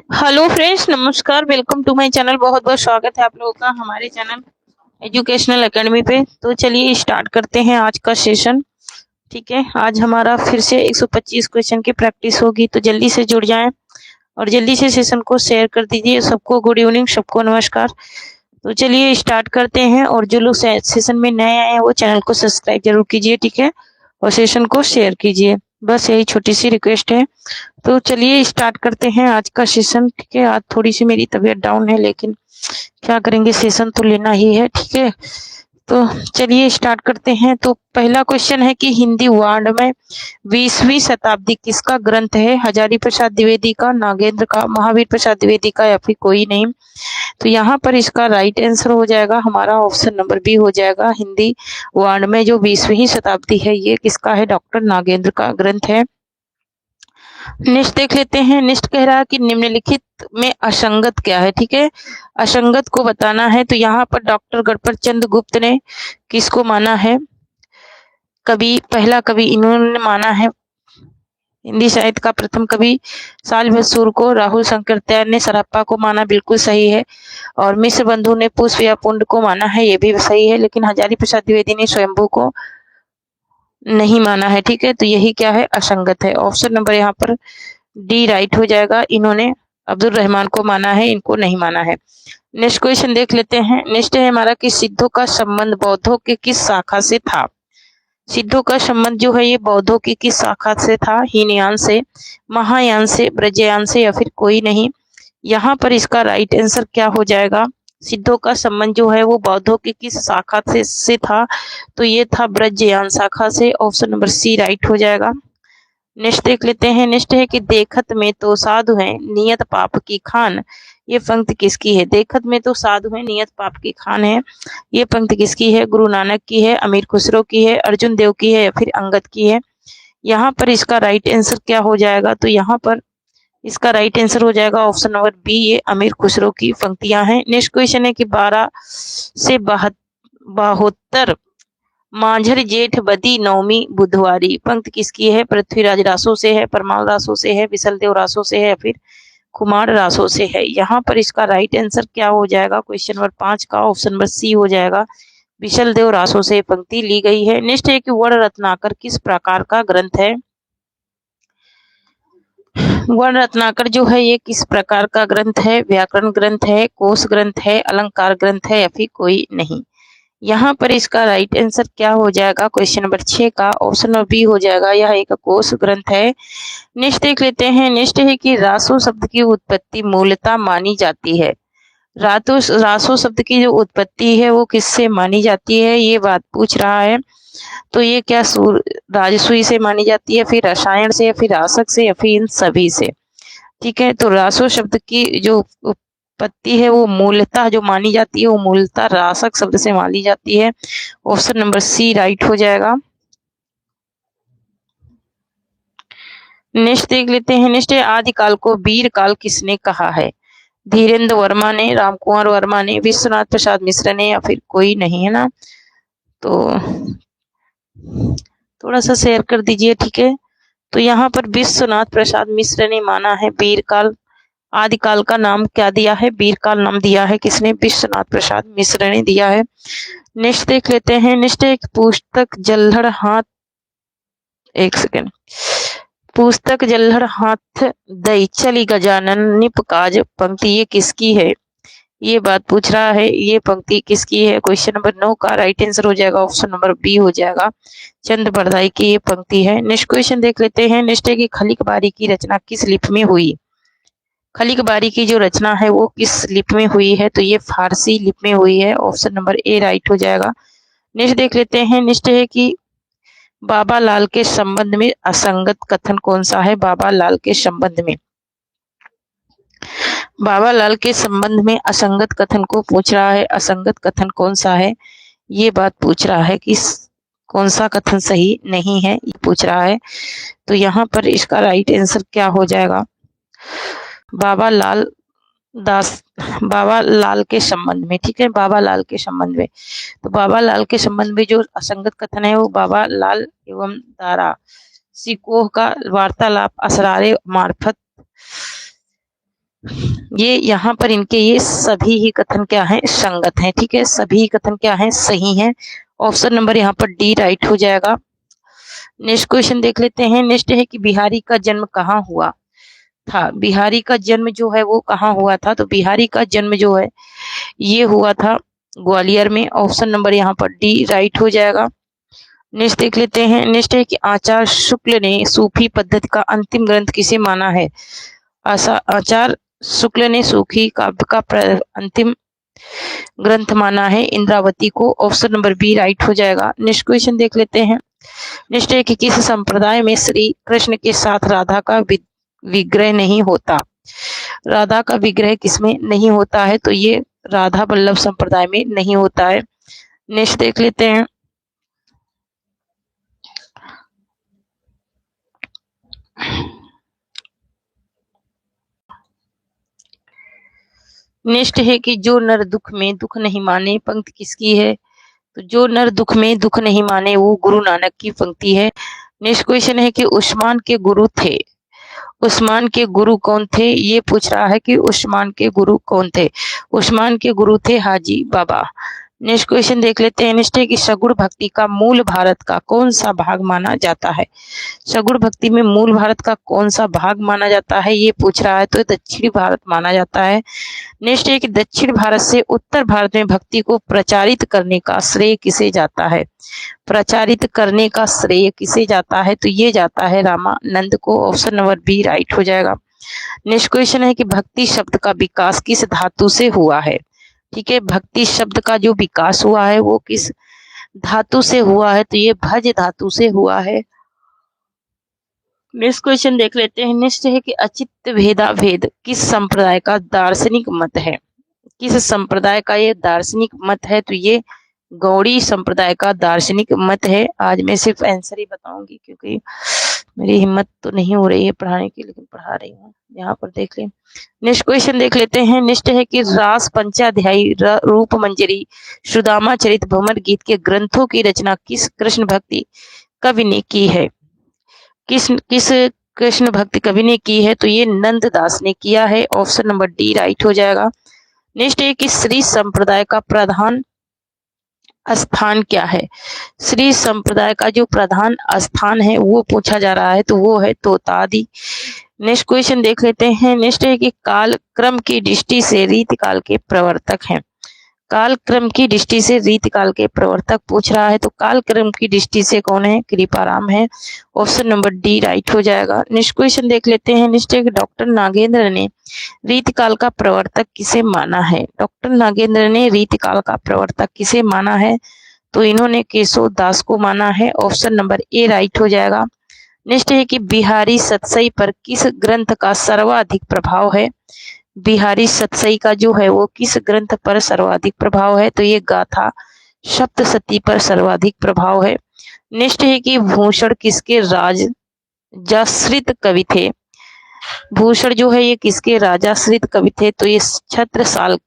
Hello friends, नमस्कार। Welcome to my channel. बहुत बहुत स्वागत है आप लोगों का हमारे चैनल एजुकेशनल एकेडमी पे। तो चलिए स्टार्ट करते हैं आज का सेशन। ठीक है, आज हमारा फिर से 125 क्वेश्चन की प्रैक्टिस होगी, तो जल्दी से जुड़ जाएं और जल्दी से सेशन को शेयर कर दीजिए। सबको गुड इवनिंग, सबको नमस्कार। तो चलिए स्टार्ट करते हैं, और जो लोग सेशन में नए आए हैं वो चैनल को सब्सक्राइब जरूर कीजिए, ठीक है, और सेशन को शेयर कीजिए। बस यही छोटी सी रिक्वेस्ट है। तो चलिए स्टार्ट करते हैं आज का सेशन। ठीक है, आज थोड़ी सी मेरी तबीयत डाउन है, लेकिन क्या करेंगे, सेशन तो लेना ही है। ठीक है, तो चलिए स्टार्ट करते हैं। तो पहला क्वेश्चन है कि हिंदी वर्ड में 20वीं शताब्दी किसका ग्रंथ है? हजारी प्रसाद द्विवेदी का, नागेंद्र का, महावीर प्रसाद द्विवेदी का, या फिर कोई नहीं। तो यहाँ पर इसका राइट आंसर हो जाएगा हमारा ऑप्शन नंबर बी हो जाएगा। हिंदी वर्ड में जो 20वीं शताब्दी है ये किसका है? डॉक्टर नागेंद्र का ग्रंथ है। नेक्स्ट देख लेते हैं। नेक्स्ट कह रहा है कि निम्नलिखित में असंगत क्या है? ठीक है, असंगत को बताना है। तो यहाँ पर डॉक्टर गणपत चंद्र गुप्त ने किसको माना है? कवि, पहला कवि इन्होंने माना है हिंदी साहित्य का प्रथम कवि साल बसूर को। राहुल शंकराचार्य ने सरापा को माना, बिल्कुल सही है। और मिश्र बंधु ने पुष्प या पुंड को माना है, ये भी सही है। लेकिन हजारी प्रसाद द्विवेदी ने स्वयंभू को नहीं माना है। ठीक है, तो यही क्या है? असंगत है। ऑप्शन नंबर यहाँ पर डी राइट हो जाएगा। इन्होंने अब्दुल रहमान को माना है, इनको नहीं माना है। नेक्स्ट क्वेश्चन देख लेते हैं। नेक्स्ट है हमारा कि सिद्धों का संबंध बौद्धों के किस शाखा से था? सिद्धों का संबंध जो है ये बौद्धों की किस शाखा से था? हीनयान से, महायान से, ब्रजयान से, या फिर कोई नहीं। यहाँ पर इसका राइट आंसर क्या हो जाएगा? सिद्धों का संबंध जो है वो बौद्धों की किस शाखा से था? तो ये था ब्रजयान शाखा से। ऑप्शन नंबर सी राइट हो जाएगा। नेक्स्ट देख लेते हैं। नेक्स्ट है कि देखत में तो साधु है, नियत पाप की खान। ये पंक्ति किसकी है? देखत में तो साधु है, नियत पाप की खान है। ये पंक्ति किसकी है? गुरु नानक की है, अमीर खुसरो की है, अर्जुन देव की है, या फिर अंगद की है। यहाँ पर इसका राइट आंसर क्या हो जाएगा? तो यहाँ पर इसका राइट आंसर हो जाएगा ऑप्शन नंबर बी, ये अमीर खुसरो की पंक्तियां हैं। नेक्स्ट क्वेश्चन है कि 12 से 72 मांझर जेठ बदी नवमी बुधवारी। पंक्ति किसकी है? पृथ्वीराज रासो से है, परमाल रासो से है, विशल देव रासो से है, या फिर कुमार रासो से है। यहाँ पर इसका राइट आंसर क्या हो जाएगा? क्वेश्चन नंबर 5 का ऑप्शन नंबर सी हो जाएगा। विशल देव रासो से पंक्ति ली गई है। नेक्स्ट है कि वर्ण रत्नाकर किस प्रकार का ग्रंथ है? वर्ण रत्नाकर जो है ये किस प्रकार का ग्रंथ है? व्याकरण ग्रंथ है, कोश ग्रंथ है, अलंकार ग्रंथ है, या फिर कोई नहीं। यहाँ पर इसका राइट आंसर क्या हो जाएगा? क्वेश्चन नंबर 6 का ऑप्शन नंबर बी हो जाएगा। यह एक कोश ग्रंथ है। नेक्स्ट देख लेते हैं। नेक्स्ट है कि रासो शब्द की उत्पत्ति मूलतः मानी जाती है। रासो शब्द की जो उत्पत्ति है वो किससे मानी जाती है, ये बात पूछ रहा है। तो ये क्या राजसूई से मानी जाती है, फिर रसायन से, या फिर रासक से, या फिर इन सभी से। ठीक है, तो रासो शब्द की जो उत्पत्ति है वो मूलतः जो मानी जाती है वो मूलतः रासक शब्द से मानी जाती है। ऑप्शन नंबर सी राइट हो जाएगा। नेक्स्ट देख लेते हैं। नेक्स्ट है आदिकाल को वीर काल किसने कहा है? धीरेन्द्र वर्मा ने, रामकुमार वर्मा ने, विश्वनाथ प्रसाद मिश्र ने, या फिर कोई नहीं, है ना। तो थोड़ा सा शेयर कर दीजिए, ठीक है। तो यहाँ पर विश्वनाथ प्रसाद मिश्र ने माना है वीर काल। आदिकाल का नाम क्या दिया है? वीर काल नाम दिया है। किसने? विश्वनाथ प्रसाद मिश्र ने दिया है। नेक्स्ट देख लेते हैं। नेक्स्ट एक पुस्तक जल्हड़ हाथ, एक सेकेंड। पुस्तक जल्हड़ हाथ दई चली गजानन निपकाज। पंक्ति ये किसकी है? ये बात पूछ रहा है, ये पंक्ति किसकी है? क्वेश्चन नंबर 9 का राइट आंसर हो जाएगा ऑप्शन नंबर बी हो जाएगा। चंद बरदाई की ये पंक्ति है। नेक्स्ट क्वेश्चन देख लेते हैं। नेक्स्ट है कि खलिक बारी की रचना किस लिपि में हुई? खलिक बारी की जो रचना है वो किस लिपि में हुई है? तो ये फारसी लिपि में हुई है। ऑप्शन नंबर ए राइट हो जाएगा। नेक्स्ट देख लेते हैं। नेक्स्ट है कि बाबा लाल के संबंध में असंगत कथन कौन सा है? बाबा लाल के संबंध में, बाबा लाल के संबंध में असंगत कथन को पूछ रहा है। असंगत कथन कौन सा है? ये बात पूछ रहा है कि कौन सा कथन सही नहीं है, ये पूछ रहा है। तो यहाँ पर इसका राइट आंसर क्या हो जाएगा? बाबा लाल दास, बाबा लाल के संबंध में, ठीक है, बाबा लाल के संबंध में। तो बाबा लाल के संबंध में जो असंगत कथन है वो बाबा लाल एवं दारा सिकोह का वार्तालाप असरारे मार्फत ये यहाँ पर इनके ये सभी ही कथन क्या है, संगत हैं। ठीक है, सभी कथन क्या है, सही हैं। ऑप्शन नंबर यहाँ पर डी राइट हो जाएगा। नेक्स्ट क्वेश्चन देख लेते हैं। नेक्स्ट है कि बिहारी का जन्म कहाँ हुआ था। बिहारी का जन्म जो है वो कहाँ हुआ था, तो बिहारी का जन्म जो है ये हुआ था ग्वालियर में। ऑप्शन नंबर यहाँ पर डी राइट हो जाएगा। नेक्स्ट देख लेते हैं। नेक्स्ट है कि आचार्य शुक्ल ने सूफी पद्धति का अंतिम ग्रंथ किसे माना है। आचार्य शुक्ल ने सूफी काव्य का अंतिम ग्रंथ माना है इंद्रावती को। ऑप्शन नंबर बी राइट हो जाएगा। नेक्स्ट क्वेश्चन देख लेते हैं। नेक्स्ट है कि किस संप्रदाय में श्री कृष्ण के साथ राधा का विग्रह नहीं होता। राधा का विग्रह किसमें नहीं होता है, तो ये राधा वल्लभ संप्रदाय में नहीं होता है। नेक्स्ट देख लेते हैं। नेक्स्ट है कि जो नर दुख में दुख नहीं माने, पंक्ति किसकी है, तो जो नर दुख में दुख नहीं माने वो गुरु नानक की पंक्ति है। नेक्स्ट क्वेश्चन है कि उस्मान के गुरु थे। उस्मान के गुरु कौन थे, ये पूछ रहा है कि उस्मान के गुरु कौन थे। उस्मान के गुरु थे हाजी बाबा। नेक्स्ट क्वेश्चन देख लेते हैं। नेक्स्ट है कि सगुण भक्ति का मूल भारत का कौन सा भाग माना जाता है। सगुण भक्ति में मूल भारत का कौन सा भाग माना जाता है, ये पूछ रहा है, तो दक्षिणी भारत माना जाता है। नेक्स्ट है कि दक्षिण भारत से उत्तर भारत में भक्ति को प्रचारित करने का श्रेय किसे जाता है। प्रचारित करने का श्रेय किसे जाता है, तो ये जाता है रामानंद को। ऑप्शन नंबर बी राइट हो जाएगा। नेक्स्ट क्वेश्चन है कि भक्ति शब्द का विकास किस धातु से हुआ है। ठीक है, भक्ति शब्द का जो विकास हुआ है वो किस धातु से हुआ है, तो ये भज धातु से हुआ है। नेक्स्ट क्वेश्चन देख लेते हैं। नेक्स्ट है कि अचित्त भेदा भेद किस संप्रदाय का दार्शनिक मत है। किस संप्रदाय का ये दार्शनिक मत है, तो ये गौड़ी संप्रदाय का दार्शनिक मत है। आज मैं सिर्फ आंसर ही बताऊंगी क्योंकि मेरी हिम्मत तो नहीं हो रही है पढ़ाने की, लेकिन पढ़ा रही हूँ। यहाँ पर देख लें। नेक्स्ट क्वेश्चन देख लेते हैं। नेक्स्ट है कि रास पंचाध्यायी, रूप मंजरी, सुदामा चरित, भ्रमर गीत के ग्रंथों की रचना किस कृष्ण भक्ति कवि ने की है। किस कृष्ण भक्ति कवि ने की है, तो ये नंद दास ने किया है। ऑप्शन नंबर डी राइट हो जाएगा। नेक्स्ट है कि श्री संप्रदाय का प्रधान स्थान क्या है। श्री संप्रदाय का जो प्रधान स्थान है वो पूछा जा रहा है, तो वो है तोतादी। नेक्स्ट क्वेश्चन देख लेते हैं। नेक्स्ट है कि काल क्रम की दृष्टि से रीति काल के प्रवर्तक हैं। काल क्रम की दृष्टि से रीति काल के प्रवर्तक पूछ रहा है, तो काल क्रम की दृष्टि से कौन है, कृपाराम है। ऑप्शन नंबर डी राइट हो जाएगा। नेक्स्ट क्वेश्चन देख लेते हैं। नेक्स्ट है कि डॉक्टर नागेंद्र ने रीतिकाल का प्रवर्तक किसे माना है। डॉक्टर नागेंद्र ने रीतिकाल का प्रवर्तक किसे माना है, तो इन्होंने केशव दास को माना है। ऑप्शन नंबर ए राइट हो जाएगा। नेक्स्ट है कि बिहारी सतसई पर किस ग्रंथ का सर्वाधिक प्रभाव है। बिहारी सतसई का जो है वो किस ग्रंथ पर सर्वाधिक प्रभाव है, तो ये गाथा सप्तशती पर सर्वाधिक प्रभाव है। नेक्स्ट है कि भूषण किसके राजाश्रित कवि थे। भूषण जो है ये किसके राजाश्रित कवि थे, तो ये छत्रसाल,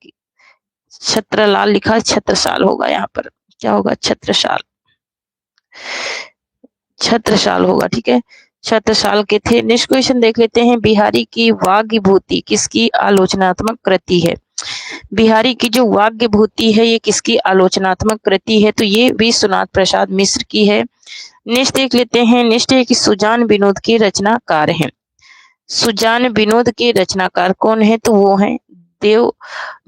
छत्रलाल लिखा, छत्रसाल होगा, यहाँ पर क्या होगा, छत्रसाल, छत्रसाल होगा। ठीक है, छत्रसाल के थे। नेक्स्ट क्वेश्चन देख लेते हैं। बिहारी की वाग्यभूति किसकी आलोचनात्मक कृति है। बिहारी की जो वाग्यभूति है ये किसकी आलोचनात्मक कृति है, तो ये विश्वनाथ प्रसाद मिश्र की है। नेक्स्ट देख लेते हैं। नेक्स्ट है कि सुजान विनोद के रचनाकार हैं। सुजान विनोद के रचनाकार कौन है, तो वो है देव।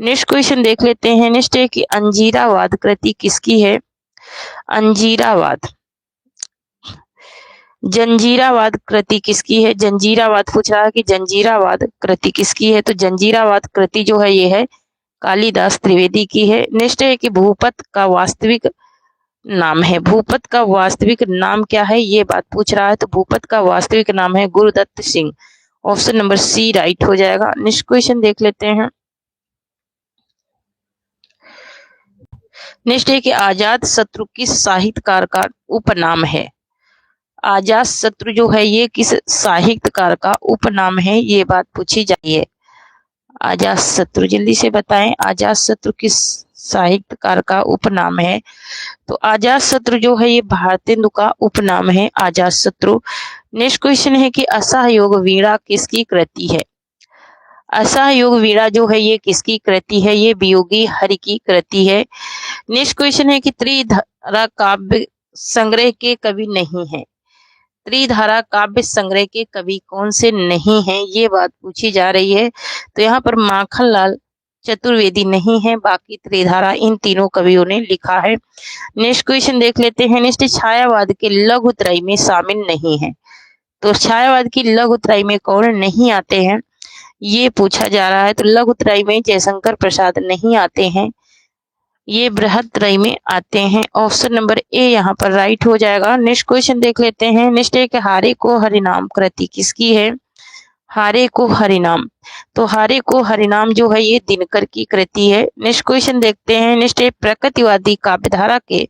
नेक्स्ट क्वेश्चन देख लेते हैं। नेक्स्ट है कि अंजीरावाद कृति किसकी है। अंजीरावाद, जंजीरावाद कृति किसकी है। जंजीरावाद पूछ रहा है कि जंजीरावाद कृति किसकी है, तो जंजीरावाद कृति जो है ये है कालिदास त्रिवेदी की है। नेक्स्ट है कि भूपत का वास्तविक नाम है। भूपत का वास्तविक नाम क्या है, ये बात पूछ रहा है, तो भूपत का वास्तविक नाम है Gurudutt Singh. Option number C right हो जाएगा। नेक्स्ट क्वेश्चन देख लेते हैं। नेक्स्ट है कि आजाद शत्रु किस साहित्यकार का उपनाम है। आजाद शत्रु जो है ये किस साहित्यकार का उपनाम है, ये बात पूछी जाइए। आजाद शत्रु जल्दी से बताएं, आजाद शत्रु किस साहित्यकार का उपनाम है, तो आजाद शत्रु जो है ये भारतेंदु का उपनाम है, आजाद शत्रु। नेक्स्ट क्वेश्चन है कि असहयोग वीणा किसकी कृति है। असहयोग वीणा जो है ये किसकी कृति है? ये वियोगी हरि की कृति है। नेक्स्ट क्वेश्चन है कि त्रिधारा काव्य संग्रह के कवि नहीं है। त्रिधारा काव्य संग्रह के कवि कौन से नहीं हैं, ये बात पूछी जा रही है। तो यहाँ पर माखनलाल चतुर्वेदी नहीं है, बाकी त्रिधारा इन तीनों कवियों ने लिखा है। नेक्स्ट क्वेश्चन देख लेते हैं। नेक्स्ट छायावाद के लघुत्रय में शामिल नहीं है। तो छायावाद की लघुत्रय में कौन नहीं आते हैं, ये पूछा जा रहा है। तो लघुत्रय में जयशंकर प्रसाद नहीं आते हैं, ये बृहत्त्रय में आते हैं। ऑप्शन नंबर ए यहाँ पर राइट हो जाएगा। नेक्स्ट क्वेश्चन देख लेते हैं। नेक्स्ट है कि हारे को हरिनाम कृति किसकी है? हारे को हरिनाम, तो हारे को हरिनाम जो है ये दिनकर की कृति है। नेक्स्ट क्वेश्चन देखते हैं। नेक्स्ट है प्रकृतिवादी काव्यधारा के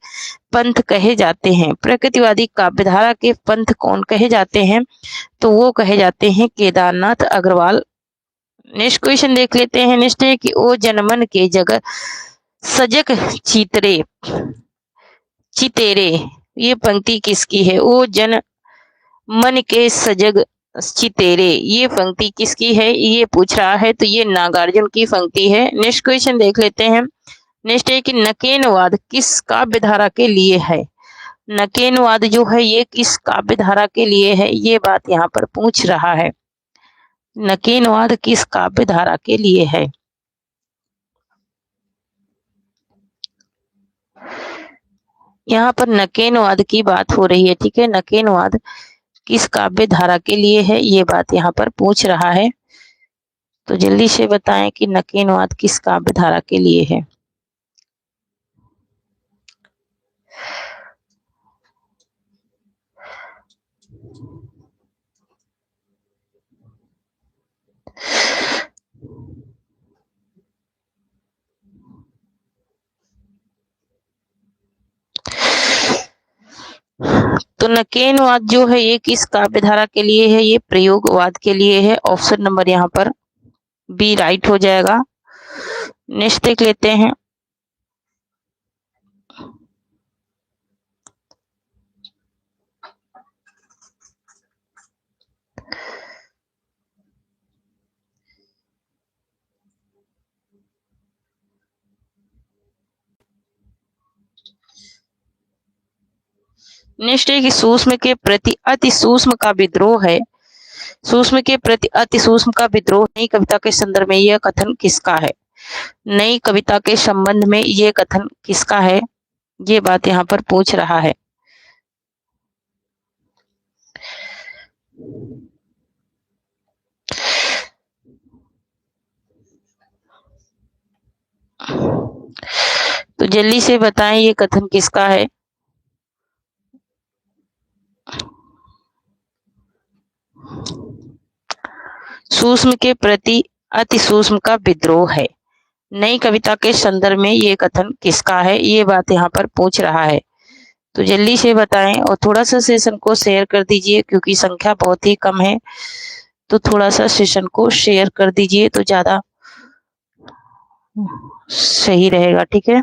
पंथ कहे जाते हैं। प्रकृतिवादी काव्यधारा के पंथ कौन कहे जाते हैं? तो वो कहे जाते हैं केदारनाथ अग्रवाल। नेक्स्ट क्वेश्चन देख लेते हैं। नेक्स्ट है कि ओ जनमन के जगह सजग चितरे चितेरे, ये पंक्ति किसकी है? ओ जन मन के सजग चितेरे, ये पंक्ति किसकी है, ये पूछ रहा है। तो ये नागार्जुन की पंक्ति है। नेक्स्ट क्वेश्चन देख लेते हैं। नेक्स्ट है कि नकेनवाद किस काव्यधारा के लिए है? नकेनवाद जो है ये किस काव्यधारा के लिए है, ये बात यहाँ पर पूछ रहा है। नकेनवाद किस काव्यधारा के लिए है? यहाँ पर नकेनवाद की बात हो रही है, ठीक है। नकेनवाद किस काव्य धारा के लिए है, ये बात यहाँ पर पूछ रहा है। तो जल्दी से बताएं कि नकेनवाद किस काव्य धारा के लिए है। तो नकेनवाद जो है ये किस काव्य धारा के लिए है? ये प्रयोगवाद के लिए है। ऑप्शन नंबर यहाँ पर बी राइट हो जाएगा। नेक्स्ट देख लेते हैं। नेक्स्ट है कि सूक्ष्म के प्रति अति सूक्ष्म का विद्रोह है। सूक्ष्म के प्रति अति सूक्ष्म का विद्रोह नई कविता के संदर्भ में यह कथन किसका है? नई कविता के संबंध में ये कथन किसका है, ये बात यहाँ पर पूछ रहा है। तो जल्दी से बताएं ये कथन किसका है। सूक्ष्म के प्रति अति सूक्ष्म का विद्रोह है। नई कविता के संदर्भ में ये कथन किसका है, ये बात यहाँ पर पूछ रहा है। तो जल्दी से बताएं और थोड़ा सा सेशन को शेयर कर दीजिए, क्योंकि संख्या बहुत ही कम है। तो थोड़ा सा सेशन को शेयर कर दीजिए तो ज्यादा सही रहेगा, ठीक है।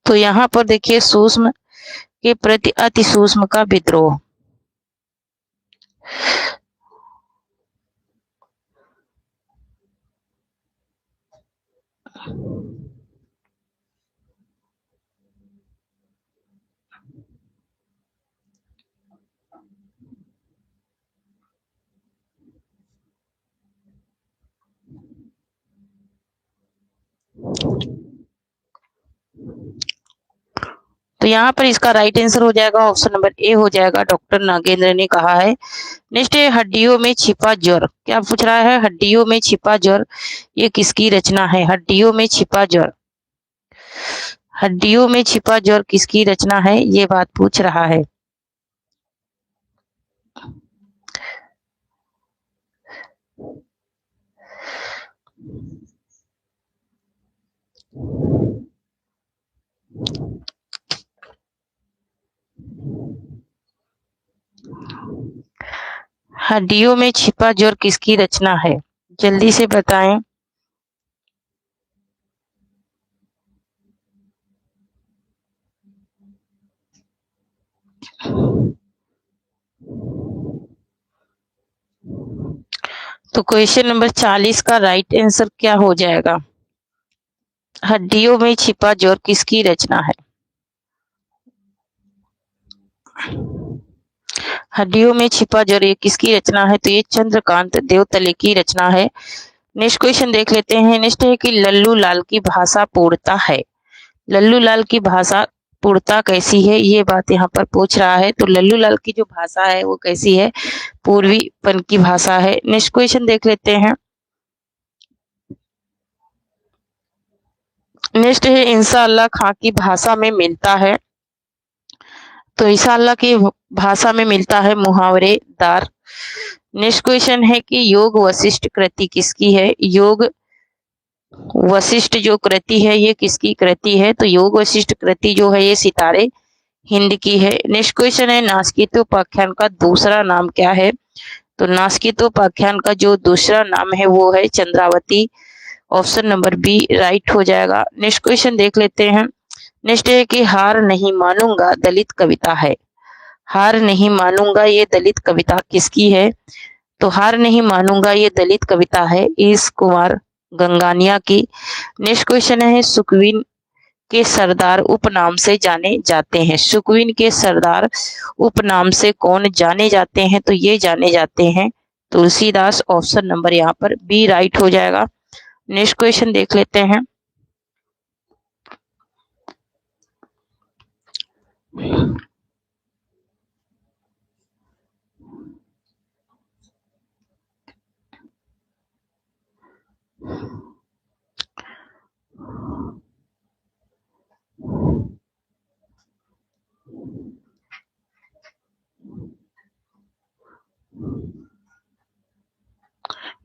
तो यहाँ पर देखिए सूक्ष्म के प्रति अति सूक्ष्म का विद्रोह। तो यहाँ पर इसका राइट आंसर हो जाएगा ऑप्शन नंबर ए हो जाएगा। डॉक्टर नागेंद्र ने कहा है। नेक्स्ट है हड्डियों में छिपा ज्वर, क्या पूछ रहा है? हड्डियों में छिपा ज्वर ये किसकी रचना है? हड्डियों में छिपा ज्वर, हड्डियों में छिपा ज्वर किसकी रचना है, ये बात पूछ रहा है। हड्डियों में छिपा ज्वर किसकी रचना है? जल्दी से बताएं। तो क्वेश्चन नंबर 40 का राइट आंसर क्या हो जाएगा? हड्डियों में छिपा जोर किसकी रचना है? हड्डियों में छिपा जोर ये किसकी रचना है? तो ये चंद्रकांत देवतले की रचना है। नेक्स्ट क्वेश्चन देख लेते हैं। नेक्स्ट है कि लल्लू लाल की भाषा पूर्णता है। लल्लू लाल की भाषा पूर्णता कैसी है, ये बात यहाँ पर पूछ रहा है। तो लल्लू लाल की जो भाषा है वो कैसी है? पूर्वीपन की भाषा है। नेक्स्ट क्वेश्चन देख लेते हैं। नेक्स्ट है इंशाअल्लाह खां की भाषा में मिलता है। तो इंशाअल्लाह की भाषा में मिलता है मुहावरेदार। नेक्स्ट क्वेश्चन है कि योग वशिष्ठ कृति किसकी है? योग वशिष्ठ जो कृति है ये किसकी कृति है? तो योग वशिष्ठ कृति जो है ये सितारे हिंद की है। नेक्स्ट क्वेश्चन है नास्कितोपाख्यान का दूसरा नाम क्या है? तो नास्कितोपाख्यान का जो दूसरा नाम है वो है Chandravati. Option number B right हो जाएगा। नेक्स्ट क्वेश्चन देख लेते हैं। नेक्स्ट है कि हार नहीं मानूंगा दलित कविता है। हार नहीं मानूंगा ये दलित कविता किसकी है? तो हार नहीं मानूंगा ये दलित कविता है ईश कुमार गंगानिया की। नेक्स्ट क्वेश्चन है सुकवीन के सरदार उपनाम से जाने जाते हैं। सुकवीन के सरदार उपनाम से कौन जाने जाते हैं? तो ये जाने जाते हैं तुलसीदास। ऑप्शन नंबर यहाँ पर बी राइट हो जाएगा। नेक्स्ट क्वेश्चन देख लेते हैं।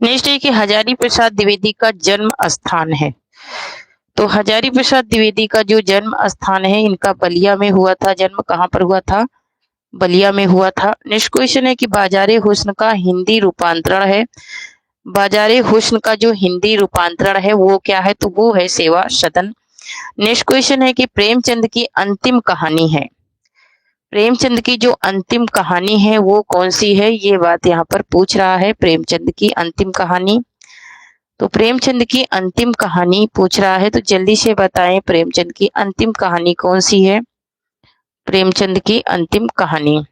नेक्स्ट है कि हजारी प्रसाद द्विवेदी का जन्म स्थान है। तो हजारी प्रसाद द्विवेदी का जो जन्म स्थान है इनका बलिया में हुआ था। जन्म कहाँ पर हुआ था? बलिया में हुआ था। नेक्स्ट क्वेश्चन है कि बाजारे हुस्न का हिंदी रूपांतरण है। बाजारे हुस्न का जो हिंदी रूपांतरण है वो क्या है? तो वो है सेवा सदन। नेक्स्ट क्वेश्चन है कि प्रेमचंद की अंतिम कहानी है। प्रेमचंद की जो अंतिम कहानी है वो कौन सी है? ये बात यहाँ पर पूछ रहा है। प्रेमचंद की अंतिम कहानी। तो प्रेमचंद की अंतिम कहानी पूछ रहा है, तो जल्दी से बताएं प्रेमचंद की अंतिम कहानी कौन सी है? प्रेमचंद की अंतिम कहानी।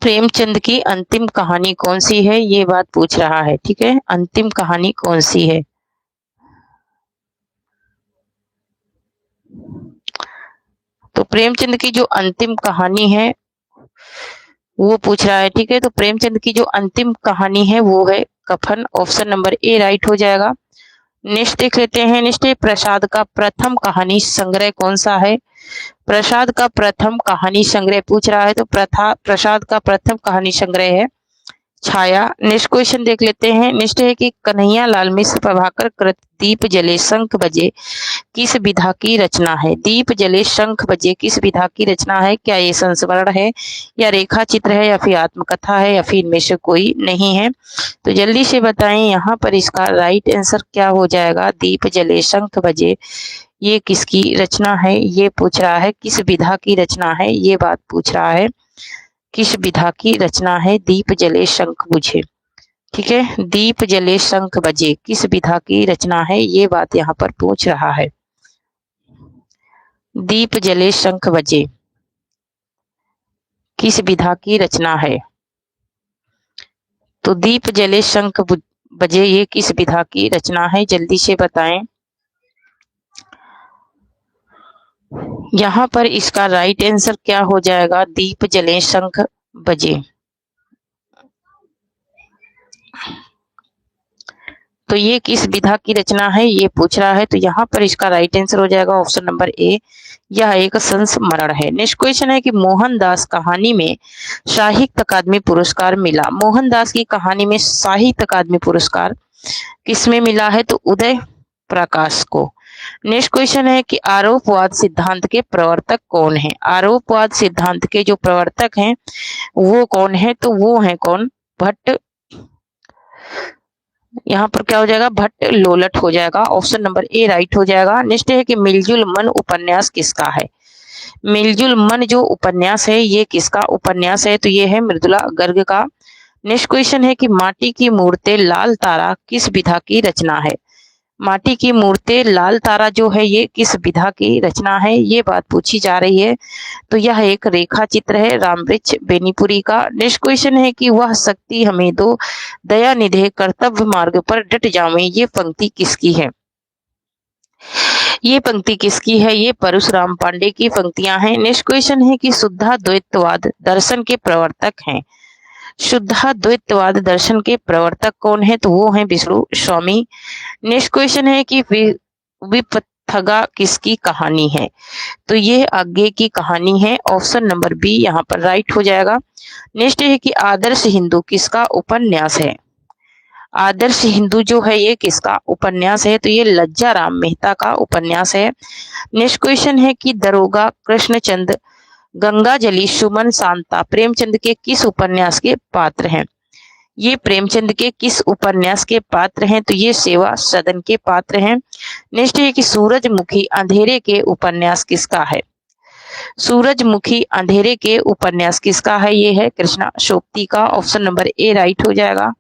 प्रेमचंद की अंतिम कहानी कौन सी है, ये बात पूछ रहा है। ठीक है, अंतिम कहानी कौन सी है? तो प्रेमचंद की जो अंतिम कहानी है वो पूछ रहा है। ठीक है, तो प्रेमचंद की जो अंतिम कहानी है वो है कफन। ऑप्शन नंबर ए राइट हो जाएगा। नेक्स्ट देख लेते हैं। नेक्स्ट प्रसाद का प्रथम कहानी संग्रह कौन सा है? प्रसाद का प्रथम कहानी संग्रह पूछ रहा है, तो प्रसाद का प्रथम कहानी संग्रह है छाया। नेक्स्ट क्वेश्चन देख लेते हैं। नेक्स्ट है कि कन्हैया लाल मिश्र प्रभाकर कृत दीप जले शंख बजे किस विधा की रचना है? दीप जले शंख बजे किस विधा की रचना है? क्या ये संस्मरण है या रेखा चित्र है या फिर आत्मकथा है या फिर इनमें से कोई नहीं है? तो जल्दी से बताएं यहाँ पर इसका राइट आंसर क्या हो जाएगा? दीप जले शंख बजे ये किसकी रचना है, ये पूछ रहा है। किस विधा की रचना है, ये बात पूछ रहा है। किस विधा की रचना है? दीप जले शंख बुझे। ठीक है, दीप जले शंख बजे किस विधा की रचना है, ये बात यहाँ पर पूछ रहा है। दीप जले शंख बजे किस विधा की रचना है? तो दीप जले शंख बजे ये किस विधा की रचना है? जल्दी से बताएं। यहाँ पर इसका राइट आंसर क्या हो जाएगा? दीप जले शंख बजे। तो ये किस विधा की रचना है, ये पूछ रहा है। तो यहाँ पर इसका राइट आंसर हो जाएगा ऑप्शन नंबर ए, यह एक संस्मरण है। नेक्स्ट क्वेश्चन है कि मोहनदास कहानी में साहित्य अकादमी पुरस्कार मिला। मोहनदास की कहानी में साहित्य अकादमी पुरस्कार किसमें मिला है? तो उदय प्रकाश को। नेक्स्ट क्वेश्चन है कि आरोपवाद सिद्धांत के प्रवर्तक कौन है। आरोपवाद सिद्धांत के जो प्रवर्तक हैं वो कौन है, तो वो है कौन, भट्ट। यहाँ पर क्या हो जाएगा, भट्ट लोलट हो जाएगा, ऑप्शन नंबर ए राइट हो जाएगा। नेक्स्ट है कि मिलजुल मन उपन्यास किसका है। मिलजुल मन जो उपन्यास है ये किसका उपन्यास है, तो ये है मृदुला गर्ग का। नेक्स्ट क्वेश्चन है कि माटी की मूर्तें लाल तारा किस विधा की रचना है। माटी की मूर्तें लाल तारा जो है ये किस विधा की रचना है, ये बात पूछी जा रही है। तो यह एक रेखा चित्र है रामवृक्ष बेनीपुरी का। नेक्स्ट क्वेश्चन है कि वह शक्ति हमें दो, दया निधे कर्तव्य मार्ग पर डट जावें, ये पंक्ति किसकी है। ये पंक्ति किसकी है, ये परशुराम पांडे की पंक्तियां हैं। नेक्स्ट क्वेश्चन है कि शुद्धाद्वैतवाद दर्शन के प्रवर्तक हैं। शुद्धाद्वैतवाद दर्शन के प्रवर्तक कौन है, तो वो है विष्णु स्वामी। नेक्स्ट क्वेश्चन है कि विपथगा किसकी कहानी है, तो ये आगे की कहानी है, ऑप्शन नंबर बी यहाँ पर राइट हो जाएगा। नेक्स्ट है कि आदर्श हिंदू किसका उपन्यास है। आदर्श हिंदू जो है ये किसका उपन्यास है, तो ये लज्जा राम मेहता का उपन्यास है। नेक्स्ट क्वेश्चन है कि दरोगा कृष्णचंद गंगाजली सुमन शांता प्रेमचंद के किस उपन्यास के पात्र हैं। ये प्रेमचंद के किस उपन्यास के पात्र हैं, तो ये सेवा सदन के पात्र हैं। नेक्स्ट है कि सूरजमुखी अंधेरे के उपन्यास किसका है। सूरजमुखी अंधेरे के उपन्यास किसका है, ये है कृष्णा शोक्ति का, ऑप्शन नंबर ए राइट हो जाएगा।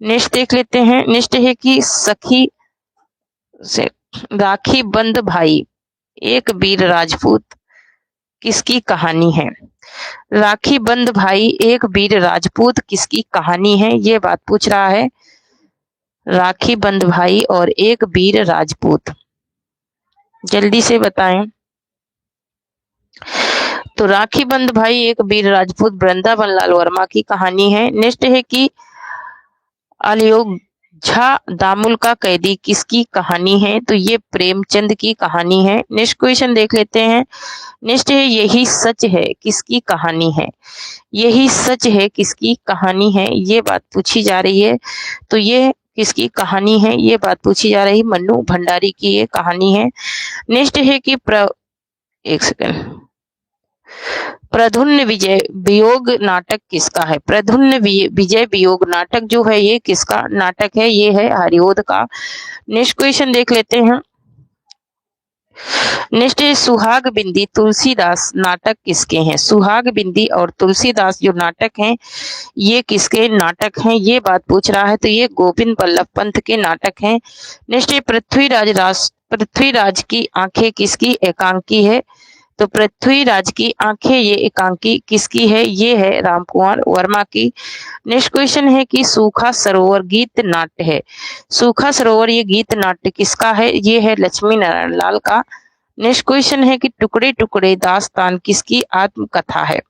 नेक्स्ट देख लेते हैं। नेक्स्ट है कि सखी से राखी बंद भाई एक वीर राजपूत किसकी कहानी है। राखी बंद भाई एक वीर राजपूत किसकी कहानी है, ये बात पूछ रहा है। राखी बंद भाई और एक वीर राजपूत, जल्दी से बताएं। तो राखी बंद भाई एक वीर राजपूत वृंदावन लाल वर्मा की कहानी है। नेक्स्ट है कि अयोध्या दामुल का कैदी किसकी कहानी है, तो ये प्रेमचंद की कहानी है। नेक्स्ट क्वेश्चन देख लेते हैं। नेक्स्ट है यही सच है किसकी कहानी है। यही सच है किसकी कहानी है, ये बात पूछी जा रही है। तो ये किसकी कहानी है, ये बात पूछी जा रही है, मन्नू भंडारी की ये कहानी है। नेक्स्ट है कि एक सेकंड, प्रधुन्न विजय वियोग नाटक किसका है। प्रधुन्न विजय वियोग नाटक जो है ये किसका नाटक है, ये है हरिओद का। नेक्स्ट क्वेश्चन देख लेते हैं। नेक्स्ट है सुहाग बिंदी तुलसीदास नाटक किसके हैं। सुहाग बिंदी और तुलसीदास जो नाटक हैं ये किसके नाटक हैं, ये बात पूछ रहा है। तो ये गोविंद बल्लभ पंत के नाटक हैं। नेक्स्ट है पृथ्वीराज की आंखें किसकी एकांकी है। तो पृथ्वीराज की आंखें ये एकांकी किसकी है, ये है रामकुमार वर्मा की। नेक्स्ट क्वेश्चन है कि सूखा सरोवर गीत नाट्य है। सूखा सरोवर ये गीत नाट्य किसका है, ये है लक्ष्मी नारायण लाल का। नेक्स्ट क्वेश्चन है कि टुकड़े टुकड़े दास्तान किसकी आत्मकथा है।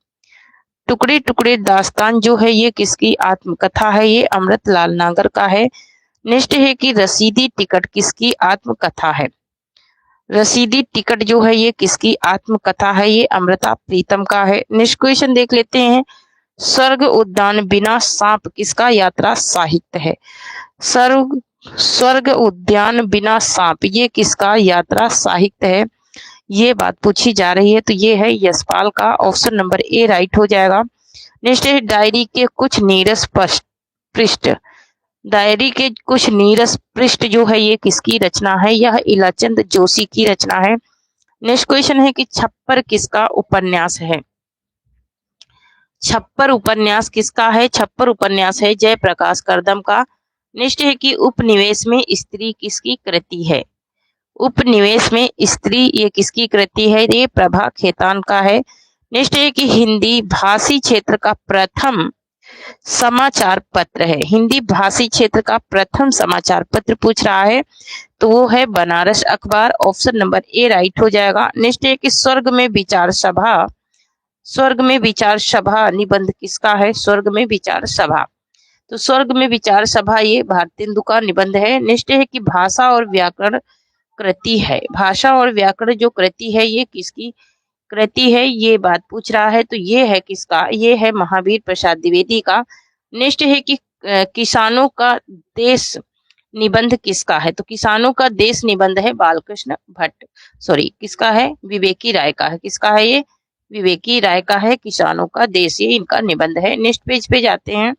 टुकड़े टुकड़े दास्तान जो है ये किसकी आत्मकथा है, ये अमृतलाल नागर का है। नेक्स्ट है कि रसीदी टिकट किसकी आत्मकथा है। रसीदी टिकट जो है ये किसकी आत्मकथा है, ये अमृता प्रीतम का है। नेक्स्ट क्वेश्चन देख लेते हैं। स्वर्ग उद्यान बिना सांप किसका यात्रा साहित्य है। स्वर्ग उद्यान बिना सांप ये किसका यात्रा साहित्य है, ये बात पूछी जा रही है। तो ये है यशपाल का, ऑप्शन नंबर ए राइट हो जाएगा। नेक्स्ट है डायरी के कुछ नीरस पृष्ठ। डायरी के कुछ नीरस पृष्ठ जो है ये किसकी रचना है, यह इलाचंद जोशी की रचना है। नेक्स्ट क्वेश्चन है कि छप्पर किसका उपन्यास है। छप्पर उपन्यास किसका है। छप्पर उपन्यास है जयप्रकाश करदम का। नेक्स्ट है कि उपनिवेश में स्त्री किसकी कृति है। उपनिवेश में स्त्री ये किसकी कृति है, ये प्रभा खेतान का है। नेक्स्ट है कि हिंदी भाषी क्षेत्र का प्रथम समाचार पत्र है। हिंदी भाषी क्षेत्र का प्रथम समाचार पत्र पूछ रहा है, तो वो है बनारस अखबार, ऑप्शन नंबर ए राइट हो जाएगा। नेक्स्ट है कि स्वर्ग में विचार सभा निबंध किसका है। स्वर्ग में विचार सभा, तो स्वर्ग में विचार सभा ये भारतेंदु का निबंध है। नेक्स्ट है कि भाषा और व्याकरण कृति है। भाषा और व्याकरण जो कृति है ये किसकी कृति है, ये बात पूछ रहा है। तो ये है किसका, ये है महावीर प्रसाद द्विवेदी का। नेक्स्ट है कि किसानों का देश निबंध किसका है? तो किसानों का देश निबंध है बालकृष्ण भट्ट, सॉरी किसका है? विवेकी राय का है। किसका है ये? विवेकी राय का है। किसानों का देश, ये इनका निबंध है। नेक्स्ट पेज पे जाते हैं।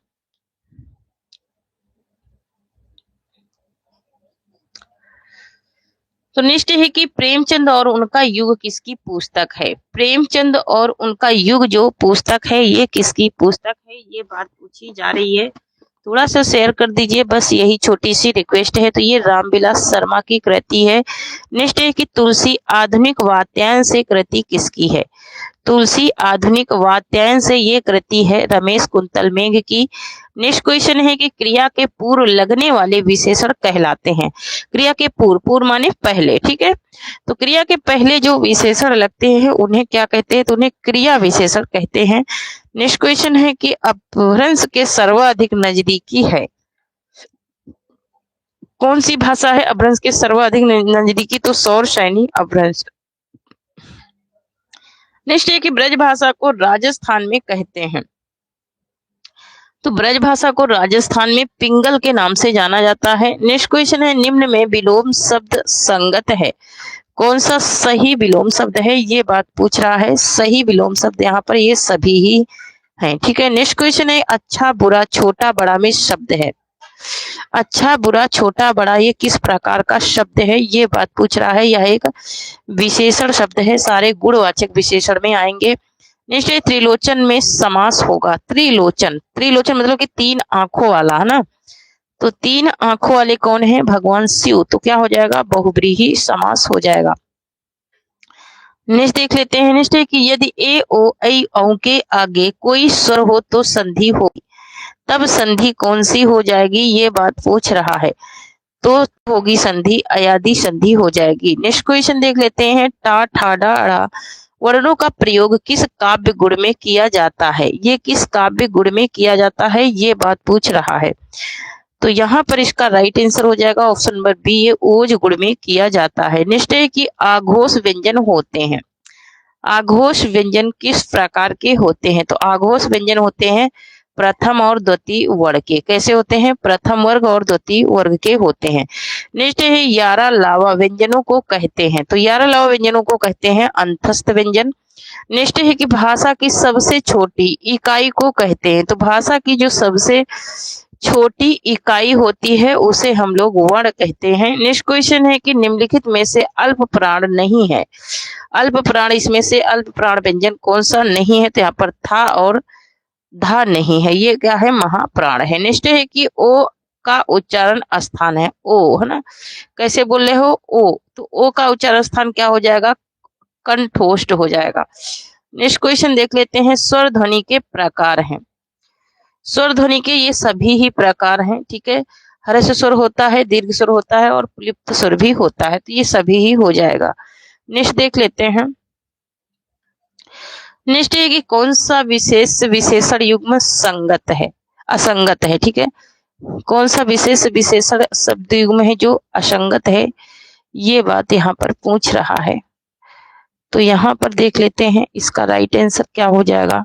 तो नेक्स्ट है कि प्रेमचंद और उनका युग किसकी पुस्तक है? प्रेमचंद और उनका युग जो पुस्तक है ये किसकी पुस्तक है? ये बात पूछी जा रही है। थोड़ा सा शेयर कर दीजिए, बस यही छोटी सी रिक्वेस्ट है। तो ये रामविलास शर्मा की कृति है। नेक्स्ट है कि तुलसी आधुनिक वात्यायन से कृति किसकी है? तुलसी आधुनिक वात्यायन से ये कृति है रमेश कुंतल मेघ की। नेक्स्ट क्वेश्चन है कि क्रिया के पूर्व लगने वाले विशेषण कहलाते हैं। क्रिया के पूर्व, पूर्व माने पहले, ठीक है। तो क्रिया के पहले जो विशेषण लगते हैं उन्हें क्या कहते हैं? तो उन्हें क्रिया विशेषण कहते हैं। नेक्स्ट क्वेश्चन है कि अपभ्रंश के सर्वाधिक नजदीकी है कौन सी भाषा है? अपभ्रंश के सर्वाधिक नजदीकी, तो सौर सैनी अपभ्रंश। नेक्स्ट है कि ब्रज भाषा को राजस्थान में कहते हैं। तो ब्रज भाषा को राजस्थान में पिंगल के नाम से जाना जाता है। नेक्स्ट क्वेश्चन है निम्न में विलोम शब्द संगत है, कौन सा सही विलोम शब्द है? ये बात पूछ रहा है। सही विलोम शब्द यहाँ पर ये सभी ही हैं, ठीक है। नेक्स्ट क्वेश्चन है अच्छा बुरा छोटा बड़ा में शब्द है। अच्छा बुरा छोटा बड़ा ये किस प्रकार का शब्द है? ये बात पूछ रहा है। यह एक विशेषण शब्द है, सारे गुणवाचक विशेषण में आएंगे। नेक्स्ट है त्रिलोचन में समास होगा। त्रिलोचन, त्रिलोचन मतलब कि तीन आंखों वाला, है ना। तो तीन आंखों वाले कौन है? भगवान शिव। तो क्या हो जाएगा? बहुब्रीहि समास हो जाएगा। नेक्स्ट देख लेते हैं। नेक्स्ट है कि यदि ए ओ ऐ औ के आगे कोई स्वर हो तो संधि होगी, तब संधि कौन सी हो जाएगी? ये बात पूछ रहा है। तो होगी संधि अयादि संधि हो जाएगी। नेक्स्ट क्वेश्चन देख लेते हैं। टा ठा डा ड़ा वर्णों का प्रयोग किस काव्य गुण में किया जाता है? ये किस काव्य गुण में किया जाता है? ये बात पूछ रहा है। तो यहाँ पर इसका राइट आंसर हो जाएगा ऑप्शन नंबर बी, ये ओज गुण में किया जाता है। नेक्स्ट है कि आघोष व्यंजन होते हैं। आघोष व्यंजन किस प्रकार के होते हैं? तो आघोष व्यंजन होते हैं प्रथम और द्वितीय वर्ग के। कैसे होते हैं? प्रथम वर्ग और द्वितीय वर्ग के होते हैं। नेक्स्ट है यारा लावा व्यंजनों को कहते हैं। तो यारा लावा व्यंजनों को कहते हैं अंतस्थ व्यंजन। नेक्स्ट है कि भाषा की सबसे छोटी इकाई को कहते हैं। तो भाषा की जो सबसे छोटी इकाई होती है उसे हम लोग वर्ण कहते हैं। नेक्स्ट क्वेश्चन है कि निम्नलिखित में से अल्प प्राण नहीं है। अल्प प्राण, इसमें से अल्प प्राण व्यंजन कौन सा नहीं है? तो यहाँ पर था और धा नहीं है, ये क्या है? महाप्राण है। नेक्स्ट है कि ओ का उच्चारण स्थान है। ओ, है ना, कैसे बोल रहे हो? ओ, तो ओ का उच्चारण स्थान क्या हो जाएगा? कंठोष्ठ हो जाएगा। नेक्स्ट क्वेश्चन देख लेते हैं। स्वर ध्वनि के प्रकार हैं। स्वर ध्वनि के ये सभी ही प्रकार हैं, ठीक है। हर्ष स्वर होता है, दीर्घ स्वर होता है और प्लुप्त स्वर भी होता है, तो ये सभी ही हो जाएगा। नेक्स्ट देख लेते हैं। नेक्स्ट है कि कौन सा विशेष विशेषण युग्म संगत है, असंगत है, ठीक है। कौन सा विशेष विशेषण शब्द युग्म है जो असंगत है? ये बात यहाँ पर पूछ रहा है। तो यहाँ पर देख लेते हैं इसका राइट आंसर क्या हो जाएगा।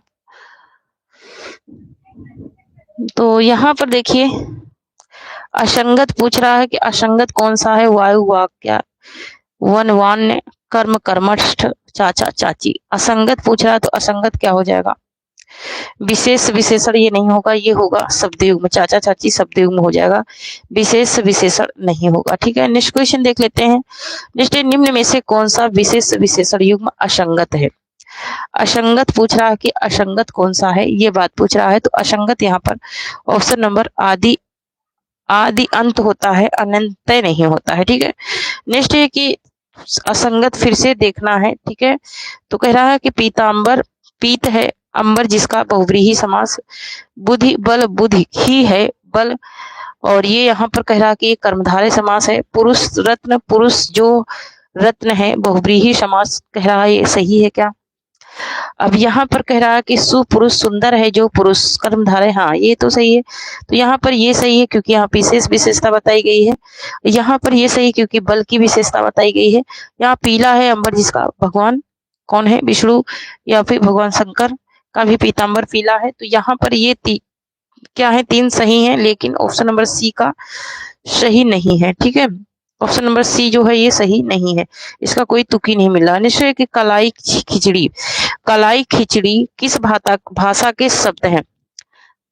तो यहाँ पर देखिए असंगत पूछ रहा है कि असंगत कौन सा है? वायु वाक्य वन वान्य कर्म कर्मष्ठ चाचा चाची। असंगत पूछ रहा है तो असंगत क्या हो जाएगा? विशेष विशेषण ये नहीं होगा, ये होगा शब्द युग्म। चाचा चाची शब्द युग्म हो जाएगा, विशेष विशेषण नहीं होगा, ठीक है। नेक्स्ट क्वेश्चन देख लेते हैं। नेक्स्ट निम्न में से कौन सा विशेष विशेषण युग्म असंगत है? असंगत पूछ रहा है कि असंगत कौन सा है, ये बात पूछ रहा है। तो असंगत यहाँ पर ऑप्शन नंबर आदि आदि अंत होता है, अनंत नहीं होता है, ठीक है। नेक्स्ट है कि असंगत फिर से देखना है, ठीक है। तो कह रहा है कि पीतांबर, पीत है अंबर जिसका बहुव्रीहि समास, बुद्धि बल बुद्धि ही है बल, और ये यहाँ पर कह रहा है कि कर्मधारय समास है। पुरुष रत्न, पुरुष जो रत्न है बहुव्रीहि समास कह रहा है, ये सही है क्या? अब यहाँ पर कह रहा है कि सुपुरुष सुंदर है जो पुरुष कर्मधारय, हाँ ये तो सही है। तो यहाँ पर ये सही है क्योंकि यहाँ विशेष विशेषता बताई गई है। यहाँ पर ये सही क्योंकि बल की विशेषता बताई गई है। यहाँ पीला है अंबर जिसका भगवान कौन है? विष्णु या फिर भगवान शंकर का भी पीतांबर पीला है। तो यहाँ पर ये क्या है, 3 सही हैं, लेकिन ऑप्शन नंबर सी का सही नहीं है। ठीक है, ऑप्शन नंबर सी जो है ये सही नहीं है, इसका कोई तुक ही नहीं मिला। निश्चय कि कलाई खिचड़ी, कलाई खिचड़ी किस भाषा के शब्द हैं?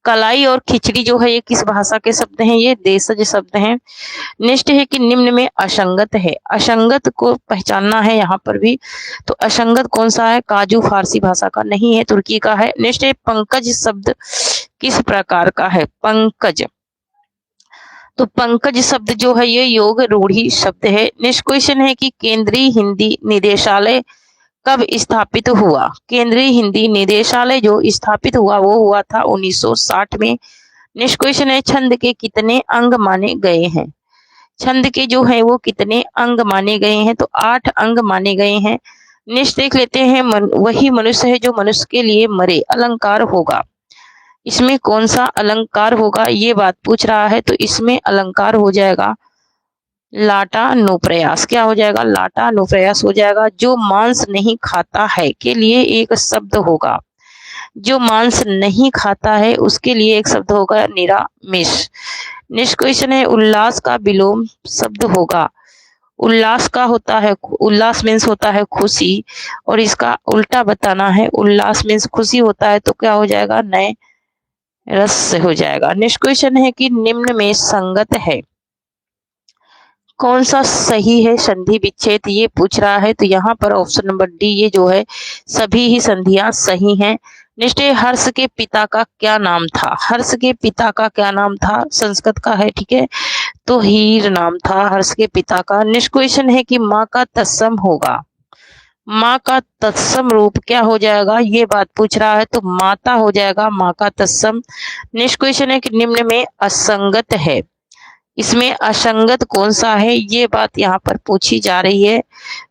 कलाई और खिचड़ी जो है ये किस भाषा के शब्द हैं? ये देशज शब्द हैं। नेक्स्ट है कि निम्न में असंगत है, असंगत को पहचानना है यहाँ पर भी। तो असंगत कौन सा है? काजू फारसी भाषा का नहीं है, तुर्की का है। नेक्स्ट है पंकज शब्द किस प्रकार का है? पंकज, तो पंकज शब्द जो है ये योग रूढ़ी शब्द है। नेक्स्ट क्वेश्चन है कि केंद्रीय हिंदी निदेशालय कब स्थापित हुआ? केंद्रीय हिंदी निदेशालय जो स्थापित हुआ वो हुआ था 1960 में। नेक्स्ट क्वेश्चन है छंद के कितने अंग माने गए हैं? छंद के जो है वो कितने अंग माने गए हैं? तो 8 अंग माने गए हैं। नेक्स्ट देख लेते हैं वही मनुष्य है जो मनुष्य के लिए मरे, अलंकार होगा। इसमें कौन सा अलंकार होगा ये बात पूछ रहा है, तो इसमें अलंकार हो जाएगा लाटानुप्रयास। क्या हो जाएगा? लाटानुप्रयास हो जाएगा। जो मांस नहीं खाता है के लिए एक शब्द होगा, जो मांस नहीं खाता है उसके लिए एक शब्द होगा निरामिष। नेक्स्ट क्वेश्चन है उल्लास का विलोम शब्द होगा। उल्लास का होता है, उल्लास मीन्स होता है खुशी, और इसका उल्टा बताना है। उल्लास मीन्स खुशी होता है, तो क्या हो जाएगा? नए रस से हो जाएगा। नेक्स्ट क्वेश्चन है कि निम्न में संगत है, कौन सा सही है संधि विच्छेद ये पूछ रहा है। तो यहाँ पर ऑप्शन नंबर डी ये जो है सभी ही संधियां सही हैं। नेक्स्ट है हर्ष के पिता का क्या नाम था? हर्ष के पिता का क्या नाम था? संस्कृत का है, ठीक है, तो हीर नाम था हर्ष के पिता का। नेक्स्ट क्वेश्चन है कि माँ का तत्सम होगा, माँ का तत्सम रूप क्या हो जाएगा ये बात पूछ रहा है, तो माता हो जाएगा माँ का तत्सम। नेक्स्ट क्वेश्चन है कि निम्न में असंगत है, इसमें असंगत कौन सा है ये बात यहाँ पर पूछी जा रही है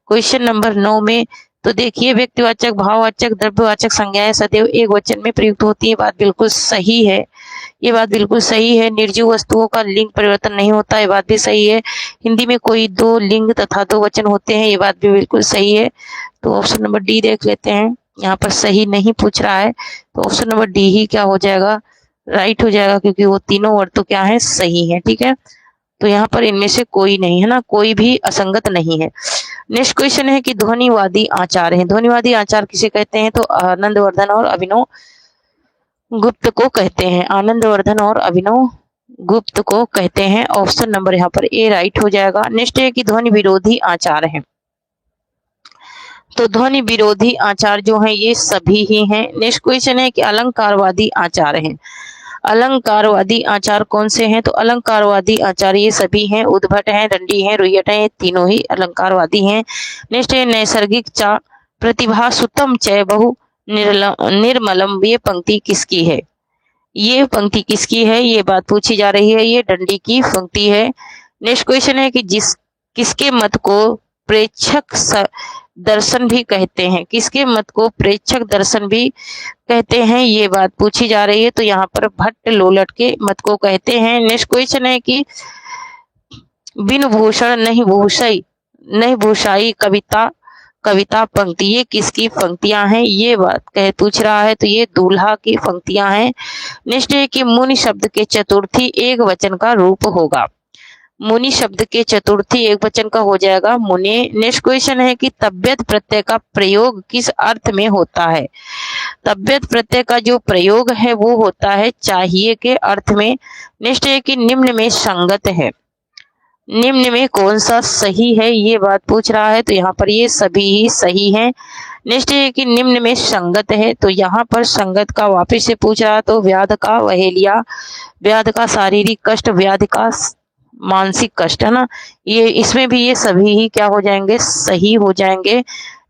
क्वेश्चन नंबर 9 में। तो देखिए व्यक्तिवाचक, भाववाचक, द्रव्यवाचक संज्ञाएं सदैव एक वचन में प्रयुक्त होती है, बात बिल्कुल सही है, ये बात बिल्कुल सही है। निर्जीव वस्तुओं का लिंग परिवर्तन नहीं होता, ये बात भी सही है। हिंदी में कोई 2 लिंग तथा 2 वचन होते हैं, ये बात भी बिल्कुल सही है। तो ऑप्शन नंबर डी देख लेते हैं, यहाँ पर सही नहीं पूछ रहा है, तो ऑप्शन नंबर डी ही क्या हो जाएगा? राइट हो जाएगा, क्योंकि वो तीनों वर्ड तो क्या है? सही है। ठीक है, तो यहाँ पर इनमें से कोई नहीं है ना, कोई भी असंगत नहीं है। नेक्स्ट क्वेश्चन है कि ध्वनिवादी आचार है, ध्वनिवादी आचार किसे कहते हैं? तो आनंदवर्धन और अभिनव गुप्त को कहते हैं, आनंदवर्धन और अभिनव गुप्त को कहते हैं। ऑप्शन नंबर यहाँ पर ए राइट हो जाएगा। नेक्स्ट है कि ध्वनि विरोधी आचार है, तो ध्वनि विरोधी आचार जो है ये सभी ही हैं। नेक्स्ट क्वेश्चन है कि अलंकारवादी आचार है, अलंकारवादी आचार कौन से हैं? तो अलंकारवादी आचार ये सभी हैं, उद्भट हैं, दंडी हैं, रुय्यट हैं, तीनों ही अलंकारवादी हैं। नेक्स्ट है नैसर्गिक चा प्रतिभा सुतम चय बहु निर्मलम, ये पंक्ति किसकी है? ये पंक्ति किसकी है ये बात पूछी जा रही है, ये दंडी की पंक्ति है। नेक्स्ट क्वेश्चन है कि किसके मत को प्रेक्षक दर्शन भी कहते हैं, किसके मत को प्रेक्षक दर्शन भी कहते हैं ये बात पूछी जा रही है, तो यहाँ पर भट्ट लोलट के मत को कहते हैं। नेक्स्ट क्वेश्चन है कि बिन भूषण नहीं भूषई, नहीं भूषाई कविता, कविता पंक्ति ये किसकी पंक्तियां हैं ये बात पूछ रहा है, तो ये दूल्हा की पंक्तियां हैं। नेक्स्ट है कि मुनि शब्द के चतुर्थी एक वचन का रूप होगा, मुनि शब्द के चतुर्थी एक वचन का हो जाएगा मुने। नेक्स्ट क्वेश्चन है कि तबियत प्रत्यय का प्रयोग किस अर्थ में होता है? तबियत प्रत्यय का जो प्रयोग है वो होता है चाहिए के अर्थ में। नेक्स्ट है कि निम्न में संगत है, निम्न में कौन सा सही है ये बात पूछ रहा है, तो यहाँ पर ये सभी ही सही हैं। नेक्स्ट है कि निम्न में संगत है, तो यहाँ पर संगत का वापिस से पूछ रहा है, तो व्याध का वहेलिया, व्याध का शारीरिक कष्ट, व्याध का मानसिक कष्ट, है ना, ये इसमें भी ये सभी ही क्या हो जाएंगे? सही हो जाएंगे।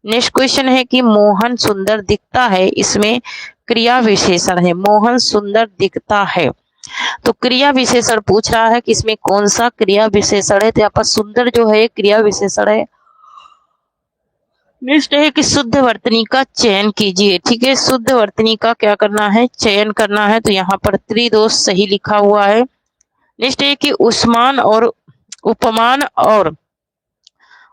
नेक्स्ट क्वेश्चन है कि मोहन सुंदर दिखता है, इसमें क्रिया विशेषण है, मोहन सुंदर दिखता है, तो क्रिया विशेषण पूछ रहा है कि इसमें कौन सा क्रिया विशेषण है, तो यहाँ पर सुंदर जो है क्रिया विशेषण है। नेक्स्ट है कि शुद्ध वर्तनी का चयन कीजिए, ठीक है, शुद्ध वर्तनी का क्या करना है? चयन करना है, तो यहाँ पर त्रिदोष सही लिखा हुआ है। नेक्स्ट है कि उस्मान और उपमान और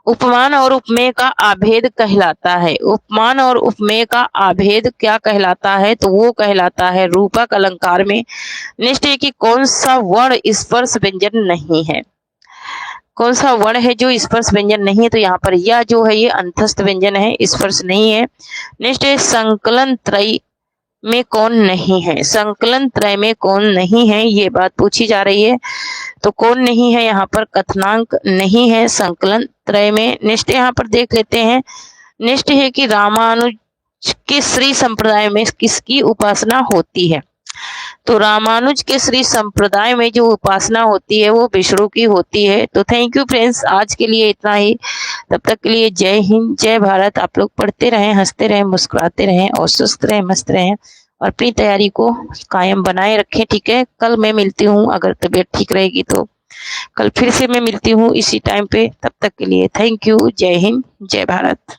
उपमान और उपमेय का आभेद कहलाता है। उपमान और उपमेय का आभेद क्या कहलाता है? तो वो कहलाता है रूपक अलंकार में निश्चय कि कौन सा वर्ण स्पर्श व्यंजन नहीं है। कौन सा वर्ण है जो स्पर्श व्यंजन नहीं है? तो यहाँ पर यह जो है ये अंतस्थ व्यंजन है, स्पर्श नहीं है। नेक्स्ट है संकलन त्रय में कौन नहीं है? संकलन त्रय में कौन नहीं है, ये बात पूछी जा रही है। तो कौन नहीं है? यहाँ पर कथनांक नहीं है संकलन त्रय में। नेक्स्ट यहाँ पर देख लेते हैं। नेक्स्ट है कि रामानुज के श्री संप्रदाय में किसकी उपासना होती है? तो रामानुज के श्री संप्रदाय में जो उपासना होती है वो विष्णु की होती है। तो थैंक यू फ्रेंड्स, आज के लिए इतना ही। तब तक के लिए जय हिंद, जय भारत। आप लोग पढ़ते रहें, हंसते रहें, मुस्कुराते रहें और स्वस्थ रहें, मस्त रहें और अपनी तैयारी को कायम बनाए रखें। ठीक है, कल मैं मिलती हूँ, अगर तबीयत ठीक रहेगी तो कल फिर से मैं मिलती हूँ इसी टाइम पे। तब तक के लिए थैंक यू, जय हिंद, जय भारत।